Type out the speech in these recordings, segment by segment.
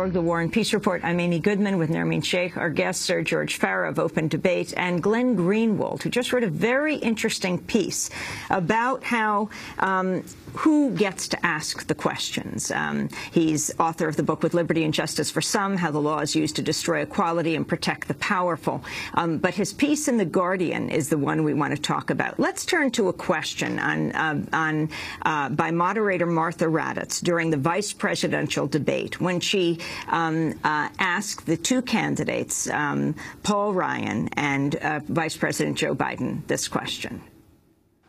Change.org, The War and Peace Report. I'm Amy Goodman with Nermeen Sheikh. Our guests are George Farah of Open Debate and Glenn Greenwald, who just wrote a very interesting piece about how who gets to ask the questions. He's author of the book With Liberty and Justice for Some, How the Law is Used to Destroy Equality and Protect the Powerful. But his piece in The Guardian is the one we want to talk about. Let's turn to a question by moderator Martha Raddatz during the vice presidential debate when she asked the two candidates, Paul Ryan and Vice President Joe Biden, this question.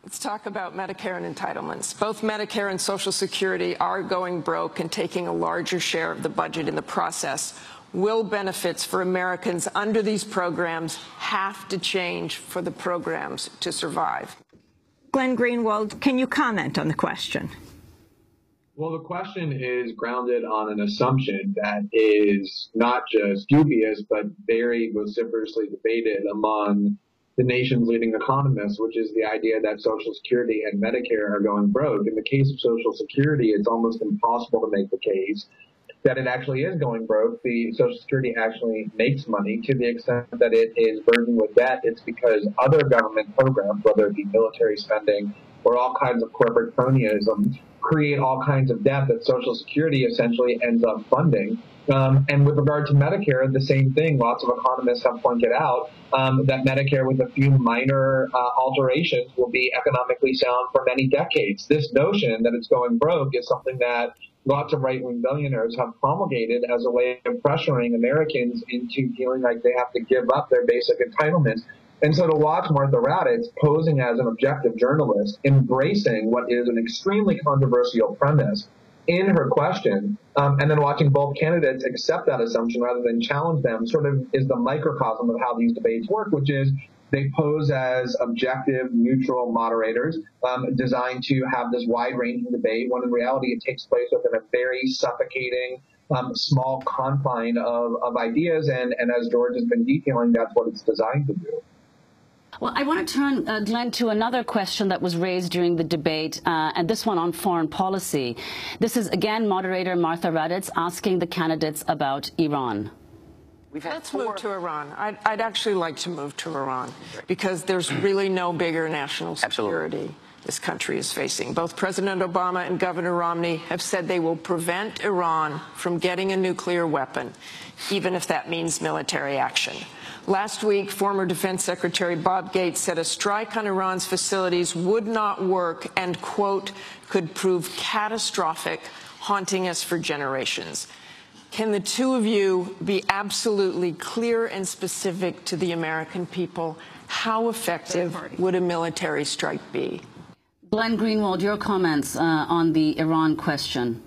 Let's talk about Medicare and entitlements. Both Medicare and Social Security are going broke and taking a larger share of the budget in the process. Will benefits for Americans under these programs have to change for the programs to survive? Glenn Greenwald, can you comment on the question? Well, the question is grounded on an assumption that is not just dubious, but very vociferously debated among the nation's leading economists, which is the idea that Social Security and Medicare are going broke. In the case of Social Security, it's almost impossible to make the case that it actually is going broke. The Social Security actually makes money. To the extent that it is burdened with debt, it's because other government programs, whether it be military spending or all kinds of corporate cronyism, create all kinds of debt that Social Security essentially ends up funding. And with regard to Medicare, the same thing. Lots of economists have pointed out that Medicare, with a few minor alterations, will be economically sound for many decades. This notion that it's going broke is something that lots of right-wing billionaires have promulgated as a way of pressuring Americans into feeling like they have to give up their basic entitlements. And so to watch Martha Raddatz posing as an objective journalist, embracing what is an extremely controversial premise in her question, and then watching both candidates accept that assumption rather than challenge them, sort of is the microcosm of how these debates work, which is they pose as objective, neutral moderators designed to have this wide-ranging debate, when in reality it takes place within a very suffocating, small confine of ideas. And as George has been detailing, that's what it's designed to do. Well, I want to turn, Glenn, to another question that was raised during the debate, and this one on foreign policy. This is, again, moderator Martha Raddatz asking the candidates about Iran. Let's move to Iran. I'd actually like to move to Iran because there's really no bigger national security this country is facing. Both President Obama and Governor Romney have said they will prevent Iran from getting a nuclear weapon, even if that means military action. Last week, former Defense Secretary Bob Gates said a strike on Iran's facilities would not work and, quote, could prove catastrophic, haunting us for generations. Can the two of you be absolutely clear and specific to the American people? How effective would a military strike be? Glenn Greenwald, your comments on the Iran question.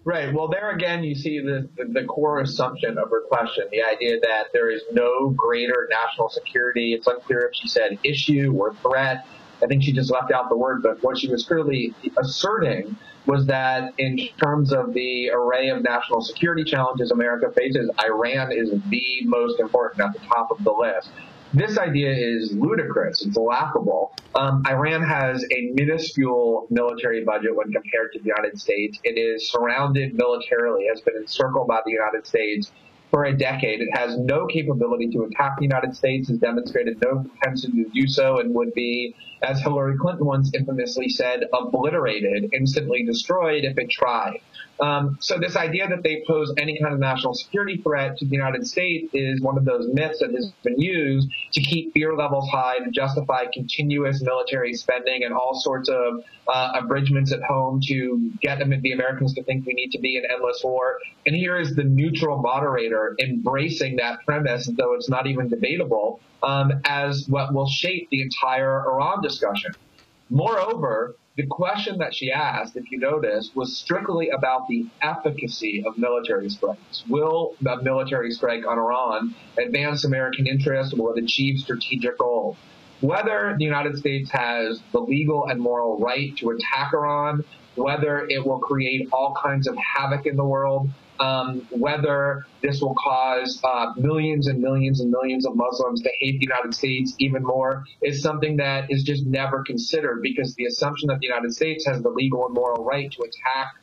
Right. Well, there again, you see the core assumption of her question, the idea that there is no greater national security. It's unclear if she said issue or threat. I think she just left out the word, but what she was clearly asserting was that in terms of the array of national security challenges America faces, Iran is the most important at the top of the list. This idea is ludicrous. It's laughable. Iran has a minuscule military budget when compared to the United States. It is surrounded militarily, has been encircled by the United States for a decade. It has no capability to attack the United States, has demonstrated no propensity to do so, and would be, as Hillary Clinton once infamously said, obliterated, instantly destroyed if it tried. So this idea that they pose any kind of national security threat to the United States is one of those myths that has been used to keep fear levels high, to justify continuous military spending and all sorts of abridgments at home to get the Americans to think we need to be in endless war. And here is the neutral moderator embracing that premise, though it's not even debatable, as what will shape the entire Iran discussion. Moreover, the question that she asked, if you notice, was strictly about the efficacy of military strikes. Will the military strike on Iran advance American interests? Will it achieve strategic goals? Whether the United States has the legal and moral right to attack Iran, whether it will create all kinds of havoc in the world, whether this will cause millions and millions and millions of Muslims to hate the United States even more, is something that is just never considered, because the assumption that the United States has the legal and moral right to attack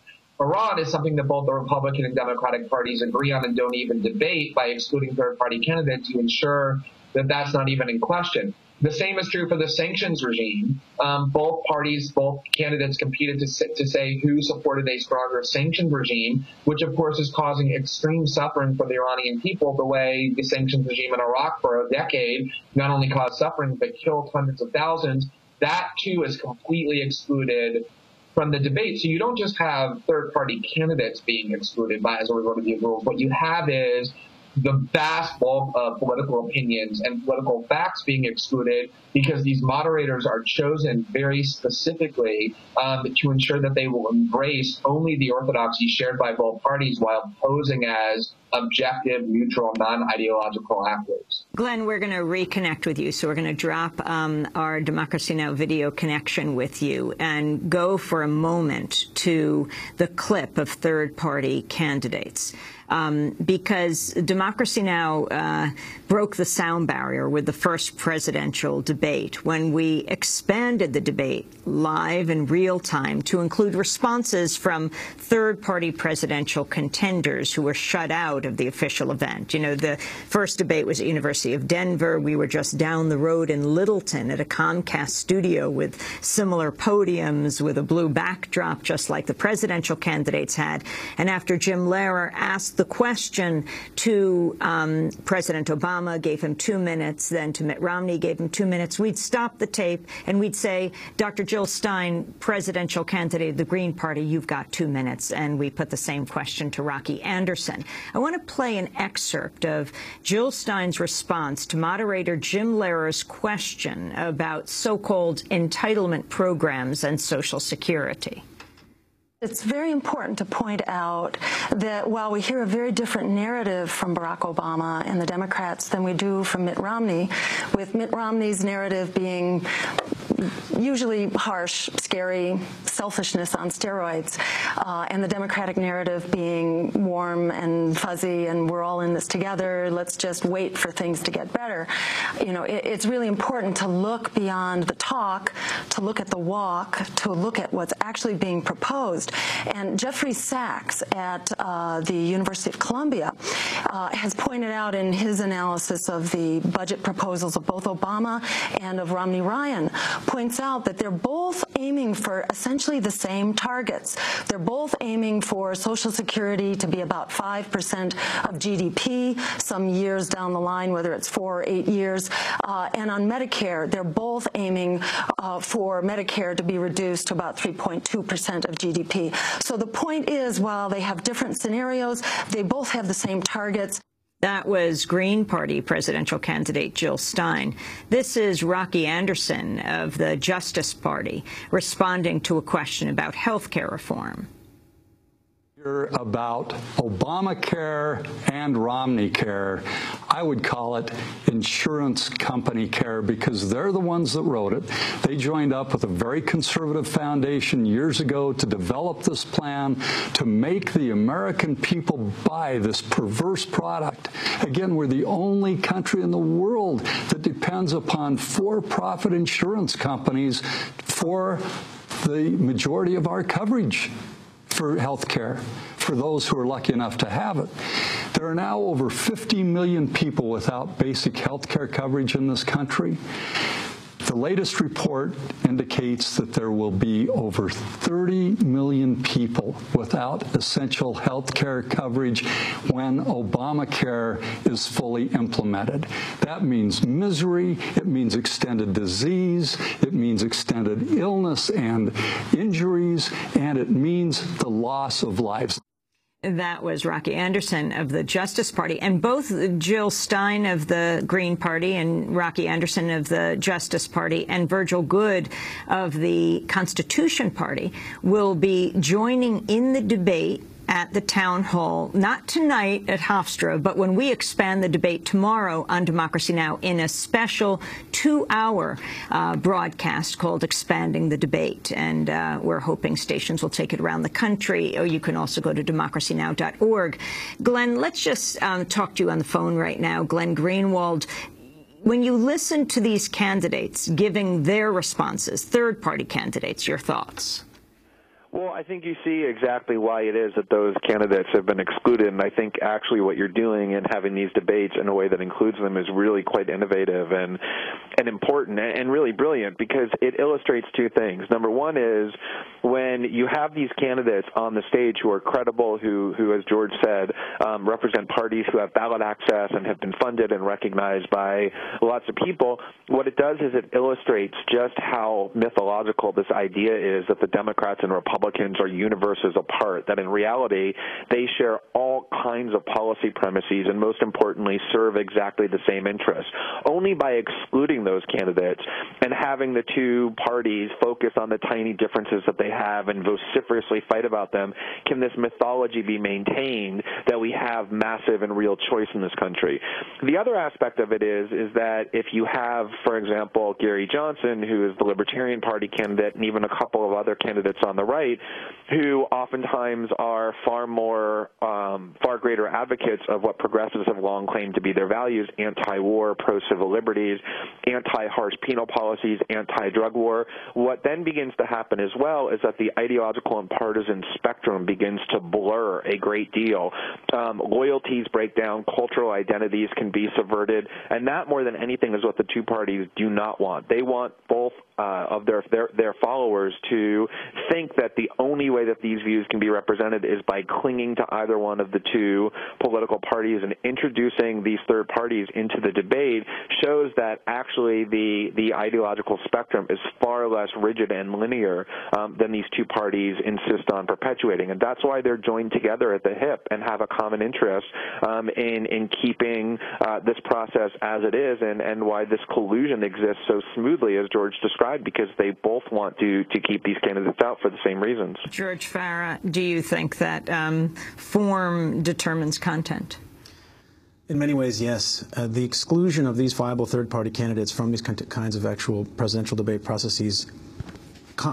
Iran is something that both the Republican and Democratic parties agree on and don't even debate by excluding third-party candidates to ensure that that's not even in question. The same is true for the sanctions regime. Both parties, both candidates competed to say who supported a stronger sanctions regime, which of course is causing extreme suffering for the Iranian people, the way the sanctions regime in Iraq for a decade not only caused suffering but killed hundreds of thousands. That too is completely excluded from the debate. So you don't just have third-party candidates being excluded as a result of these rules. What you have is the vast bulk of political opinions and political facts being excluded because these moderators are chosen very specifically to ensure that they will embrace only the orthodoxy shared by both parties while posing as objective, neutral, non-ideological actors. Glenn, we're going to reconnect with you, so we're going to drop our Democracy Now! Video connection with you and go for a moment to the clip of third-party candidates. Because Democracy Now! Broke the sound barrier with the first presidential debate when we expanded the debate live in real time to include responses from third-party presidential contenders who were shut out of the official event. You know, the first debate was at University of Denver. We were just down the road in Littleton at a Comcast studio with similar podiums with a blue backdrop, just like the presidential candidates had. And after Jim Lehrer asked the question to President Obama, gave him 2 minutes, then to Mitt Romney, gave him 2 minutes, we'd stop the tape and we'd say, Dr. Jill Stein, presidential candidate of the Green Party, you've got 2 minutes. And we put the same question to Rocky Anderson. I want to play an excerpt of Jill Stein's response to moderator Jim Lehrer's question about so-called entitlement programs and Social Security. It's very important to point out that while we hear a very different narrative from Barack Obama and the Democrats than we do from Mitt Romney, with Mitt Romney's narrative being usually harsh, scary, selfishness on steroids, and the Democratic narrative being warm and fuzzy and we're all in this together, let's just wait for things to get better. You know, it's really important to look beyond the talk, to look at the walk, to look at what's actually being proposed. And Jeffrey Sachs at the University of Columbia has pointed out in his analysis of the budget proposals of both Obama and of Romney-Ryan, points out that they're both aiming for essentially the same targets. They're both aiming for Social Security to be about 5% of GDP some years down the line, whether it's 4 or 8 years. And on Medicare, they're both aiming for Medicare to be reduced to about 3.2% of GDP. So the point is, while they have different scenarios, they both have the same targets. That was Green Party presidential candidate Jill Stein. This is Rocky Anderson of the Justice Party responding to a question about health care reform. About Obamacare and Romney care. I would call it insurance company care because they're the ones that wrote it. They joined up with a very conservative foundation years ago to develop this plan to make the American people buy this perverse product. Again, we're the only country in the world that depends upon for-profit insurance companies for the majority of our coverage for health care, for those who are lucky enough to have it. There are now over 50 million people without basic health care coverage in this country. The latest report indicates that there will be over 30 million people without essential health care coverage when Obamacare is fully implemented. That means misery, it means extended disease, it means extended illness and injuries, and it means the loss of lives. That was Rocky Anderson of the Justice Party. And both Jill Stein of the Green Party and Rocky Anderson of the Justice Party and Virgil Goode of the Constitution Party will be joining in the debate at the town hall, not tonight at Hofstra, but when we expand the debate tomorrow on Democracy Now! In a special 2-hour broadcast called Expanding the Debate. And we're hoping stations will take it around the country, or you can also go to democracynow.org. Glenn, let's just talk to you on the phone right now. Glenn Greenwald, when you listen to these candidates giving their responses, third-party candidates, your thoughts? Well, I think you see exactly why it is that those candidates have been excluded, and I think actually what you're doing in having these debates in a way that includes them is really quite innovative and important and really brilliant, because it illustrates two things. Number one is when you have these candidates on the stage who are credible, who as George said, represent parties who have ballot access and have been funded and recognized by lots of people, what it does is it illustrates just how mythological this idea is that the Democrats and Republicans are universes apart, that in reality they share all kinds of policy premises and most importantly serve exactly the same interests. Only by excluding those candidates and having the two parties focus on the tiny differences that they have and vociferously fight about them can this mythology be maintained that we have massive and real choice in this country. The other aspect of it is that if you have, for example, Gary Johnson, who is the Libertarian Party candidate, and even a couple of other candidates on the right, who oftentimes are far greater advocates of what progressives have long claimed to be their values: anti-war, pro-civil liberties, anti-harsh penal policies, anti-drug war. What then begins to happen as well is that the ideological and partisan spectrum begins to blur a great deal. Loyalties break down, cultural identities can be subverted, and that more than anything is what the two parties do not want. They want both of their followers to think that the only way that these views can be represented is by clinging to either one of the two political parties, and introducing these third parties into the debate shows that actually the ideological spectrum is far less rigid and linear than these two parties insist on perpetuating. And that's why they're joined together at the hip and have a common interest in keeping this process as it is, and why this collusion exists so smoothly, as George described, because they both want to keep these candidates out for the same reasons. George Farah, do you think that form determines content? In many ways, yes. The exclusion of these viable third-party candidates from these kinds of actual presidential debate processes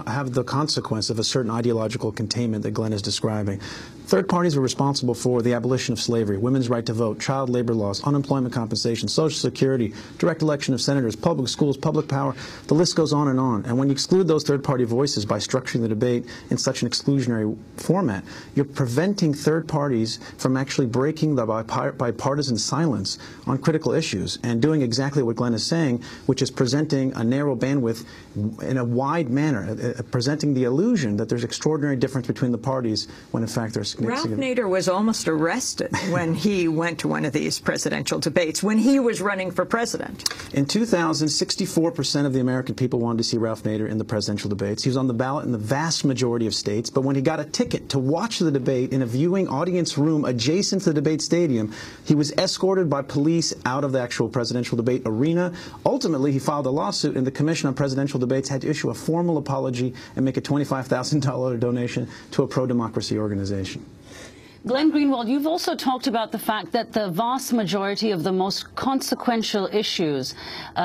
have the consequence of a certain ideological containment that Glenn is describing. Third parties were responsible for the abolition of slavery, women's right to vote, child labor laws, unemployment compensation, Social Security, direct election of senators, public schools, public power. The list goes on. And when you exclude those third-party voices by structuring the debate in such an exclusionary format, you're preventing third parties from actually breaking the bipartisan silence on critical issues and doing exactly what Glenn is saying, which is presenting a narrow bandwidth in a wide manner, presenting the illusion that there's extraordinary difference between the parties when in fact there's Ralph Nader was almost arrested when he went to one of these presidential debates, when he was running for president. In 2000, 64% of the American people wanted to see Ralph Nader in the presidential debates. He was on the ballot in the vast majority of states, but when he got a ticket to watch the debate in a viewing audience room adjacent to the debate stadium, he was escorted by police out of the actual presidential debate arena. Ultimately, he filed a lawsuit, and the Commission on Presidential Debates had to issue a formal apology and make a $25,000 donation to a pro-democracy organization. Glenn Greenwald, you've also talked about the fact that the vast majority of the most consequential issues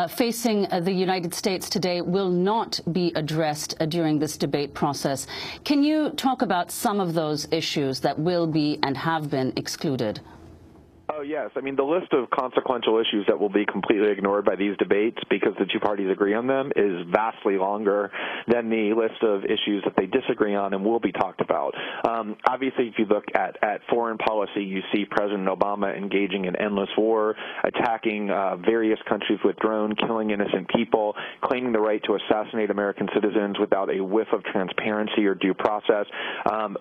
facing the United States today will not be addressed during this debate process. Can you talk about some of those issues that will be and have been excluded? Oh, yes. I mean, the list of consequential issues that will be completely ignored by these debates because the two parties agree on them is vastly longer than the list of issues that they disagree on and will be talked about. Obviously, if you look at foreign policy, you see President Obama engaging in endless war, attacking various countries with drones, killing innocent people, claiming the right to assassinate American citizens without a whiff of transparency or due process,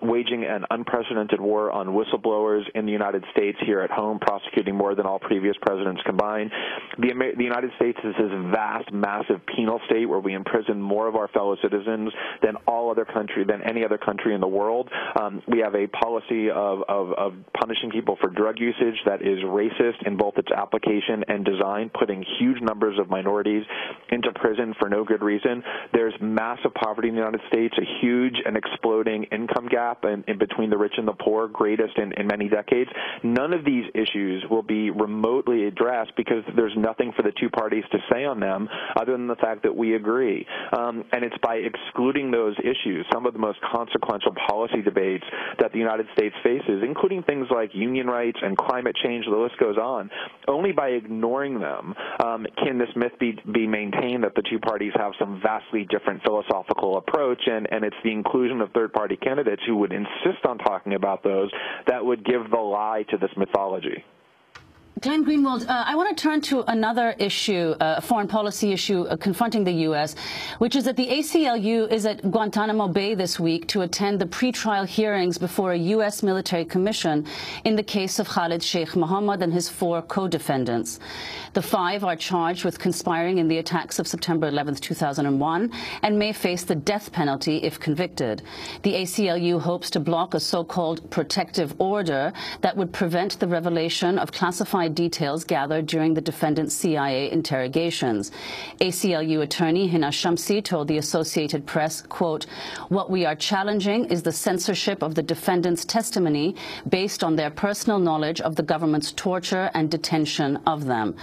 waging an unprecedented war on whistleblowers in the United States here at home, prosecuting more than all previous presidents combined. The United States is this vast, massive penal state where we imprison more of our fellow citizens than any other country in the world. We have a policy of punishing people for drug usage that is racist in both its application and design, putting huge numbers of minorities into prison for no good reason. There's massive poverty in the United States, a huge and exploding income gap in between the rich and the poor, greatest in many decades. None of these issues issues will be remotely addressed because there's nothing for the two parties to say on them other than the fact that we agree. And it's by excluding those issues, some of the most consequential policy debates that the United States faces, including things like union rights and climate change, the list goes on. Only by ignoring them can this myth be maintained that the two parties have some vastly different philosophical approach, and it's the inclusion of third-party candidates who would insist on talking about those that would give the lie to this mythology. Glenn Greenwald, I want to turn to another issue, a foreign policy issue confronting the U.S., which is that the ACLU is at Guantanamo Bay this week to attend the pretrial hearings before a U.S. military commission in the case of Khalid Sheikh Mohammed and his 4 co-defendants. The 5 are charged with conspiring in the attacks of September 11th, 2001, and may face the death penalty if convicted. The ACLU hopes to block a so-called protective order that would prevent the revelation of classified details gathered during the defendant's CIA interrogations. ACLU attorney Hina Shamsi told the Associated Press, quote, "What we are challenging is the censorship of the defendant's testimony based on their personal knowledge of the government's torture and detention of them."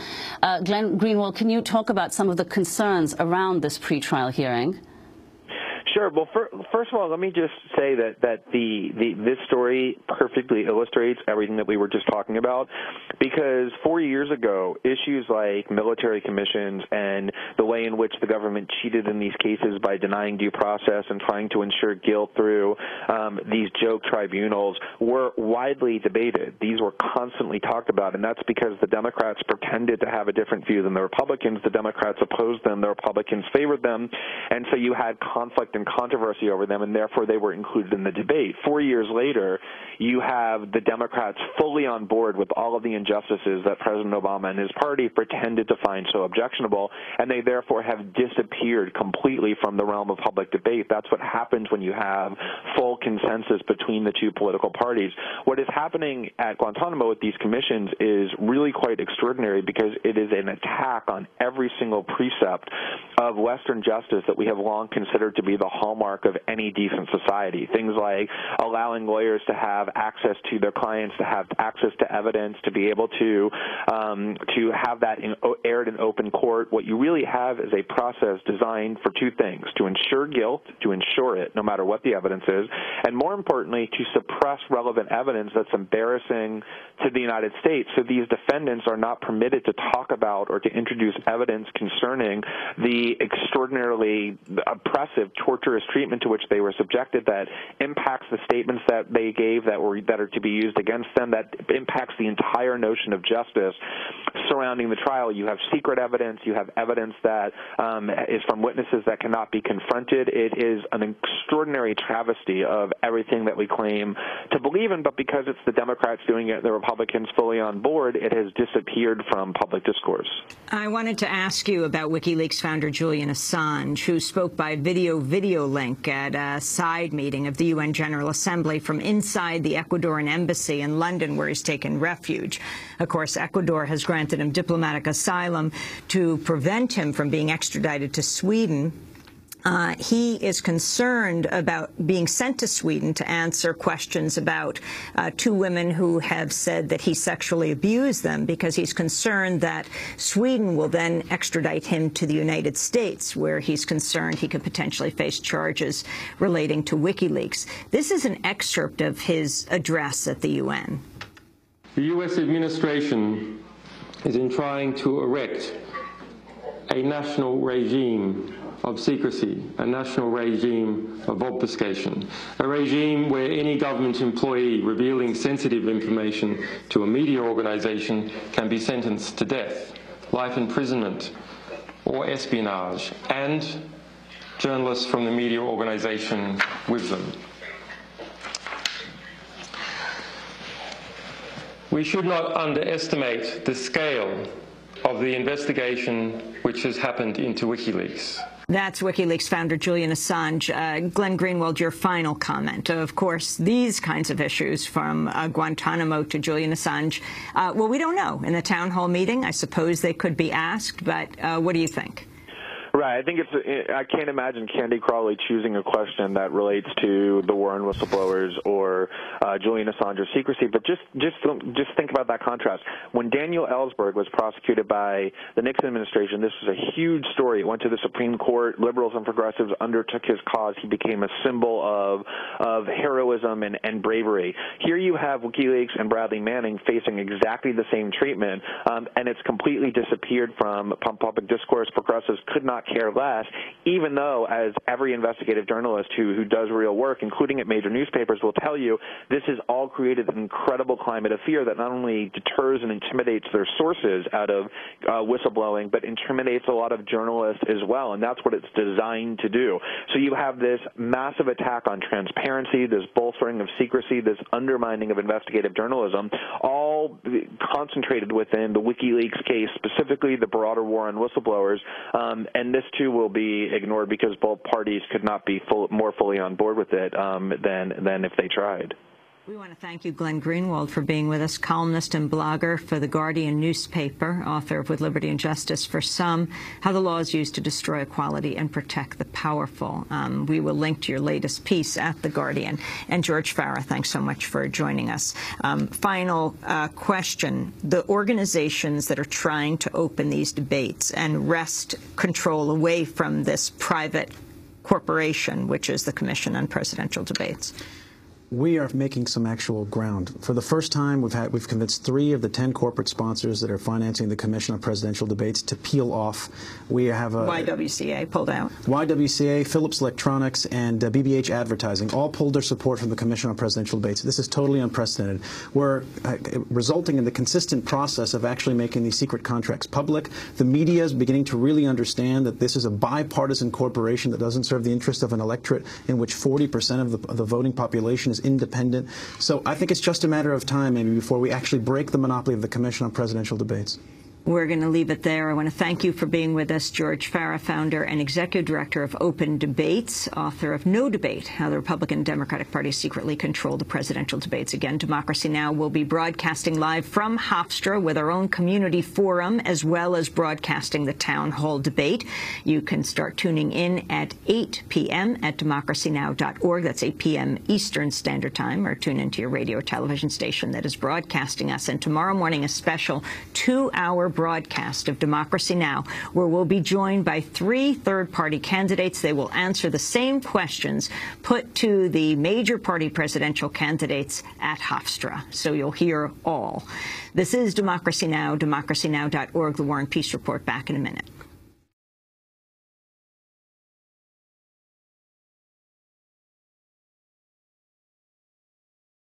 Glenn Greenwald, can you talk about some of the concerns around this pretrial hearing? Sure. Well, first of all, let me just say that this story perfectly illustrates everything that we were just talking about, because 4 years ago, issues like military commissions and the way in which the government cheated in these cases by denying due process and trying to ensure guilt through these joke tribunals were widely debated. These were constantly talked about, and that's because the Democrats pretended to have a different view than the Republicans. The Democrats opposed them. The Republicans favored them, and so you had conflict and controversy over them, and therefore they were included in the debate. 4 years later, you have the Democrats fully on board with all of the injustices that President Obama and his party pretended to find so objectionable, and they therefore have disappeared completely from the realm of public debate. That's what happens when you have full consensus between the two political parties. What is happening at Guantanamo with these commissions is really quite extraordinary, because it is an attack on every single precept of Western justice that we have long considered to be the hallmark of any decent society. Things like allowing lawyers to have access to their clients, to have access to evidence, to be able to have that aired in open court. What you really have is a process designed for two things: to ensure guilt, to ensure it no matter what the evidence is, and more importantly, to suppress relevant evidence that's embarrassing to the United States. So these defendants are not permitted to talk about or to introduce evidence concerning the extraordinarily oppressive, torturous treatment to which they were subjected that impacts the statements that they gave that are to be used against them, that impacts the entire notion of justice surrounding the trial. You have secret evidence. You have evidence that is from witnesses that cannot be confronted. It is an extraordinary travesty of everything that we claim to believe in, but because it's the Democrats doing it, the Republicans fully on board, it has disappeared from public discourse. I wanted to ask you about WikiLeaks founder Julian Assange, who spoke by video link at a side meeting of the UN General Assembly from inside the Ecuadorian embassy in London, where he's taken refuge. Of course, Ecuador has granted him diplomatic asylum to prevent him from being extradited to Sweden. He is concerned about being sent to Sweden to answer questions about 2 women who have said that he sexually abused them, because he's concerned that Sweden will then extradite him to the United States, where he's concerned he could potentially face charges relating to WikiLeaks. This is an excerpt of his address at the UN. The U.S. administration is in trying to erect a national regime of secrecy, a national regime of obfuscation, a regime where any government employee revealing sensitive information to a media organization can be sentenced to death, life imprisonment, or espionage, and journalists from the media organization with them. We should not underestimate the scale of the investigation which has happened into WikiLeaks. That's WikiLeaks founder Julian Assange. Glenn Greenwald, your final comment. Of course, these kinds of issues, from Guantanamo to Julian Assange, well, we don't know. In the town hall meeting, I suppose they could be asked, but what do you think? Right. I think I can't imagine Candy Crawley choosing a question that relates to the war on whistleblowers or Julian Assange's secrecy. But just think about that contrast. When Daniel Ellsberg was prosecuted by the Nixon administration, this was a huge story. It went to the Supreme Court. Liberals and progressives undertook his cause. He became a symbol of heroism and bravery. Here you have WikiLeaks and Bradley Manning facing exactly the same treatment, and it's completely disappeared from public discourse. Progressives could not care less, even though, as every investigative journalist who does real work, including at major newspapers, will tell you, this has all created an incredible climate of fear that not only deters and intimidates their sources out of whistleblowing, but intimidates a lot of journalists as well, and that's what it's designed to do. So you have this massive attack on transparency, this bolstering of secrecy, this undermining of investigative journalism, all concentrated within the WikiLeaks case, specifically the broader war on whistleblowers, and this too will be ignored because both parties could not be more fully on board with it than if they tried. We want to thank you, Glenn Greenwald, for being with us, columnist and blogger for The Guardian newspaper, author of With Liberty and Justice for Some, How the Law is Used to Destroy Equality and Protect the Powerful. We will link to your latest piece at The Guardian. And George Farah, thanks so much for joining us. Final question. The organizations that are trying to open these debates and wrest control away from this private corporation, which is the Commission on Presidential Debates. We are making some actual ground. For the first time, we've convinced 3 of the 10 corporate sponsors that are financing the Commission on Presidential Debates to peel off. We have YWCA pulled out. YWCA, Philips Electronics, and BBH Advertising all pulled their support from the Commission on Presidential Debates. This is totally unprecedented. We're resulting in the consistent process of actually making these secret contracts public. The media is beginning to really understand that this is a bipartisan corporation that doesn't serve the interest of an electorate in which 40% of the voting population is independent. So I think it's just a matter of time, maybe, before we actually break the monopoly of the Commission on Presidential Debates. We're going to leave it there. I want to thank you for being with us, George Farah, founder and executive director of Open Debates, author of No Debate, How the Republican and Democratic Parties Secretly Control the Presidential Debates. Again, Democracy Now! Will be broadcasting live from Hofstra with our own community forum, as well as broadcasting the town hall debate. You can start tuning in at 8 p.m. at democracynow.org. That's 8 p.m. Eastern Standard Time, or tune into your radio or television station that is broadcasting us. And tomorrow morning, a special 2-hour broadcast of Democracy Now!, where we'll be joined by 3 third-party candidates. They will answer the same questions put to the major party presidential candidates at Hofstra. So you'll hear all. This is Democracy Now!, democracynow.org, the War and Peace Report. Back in a minute.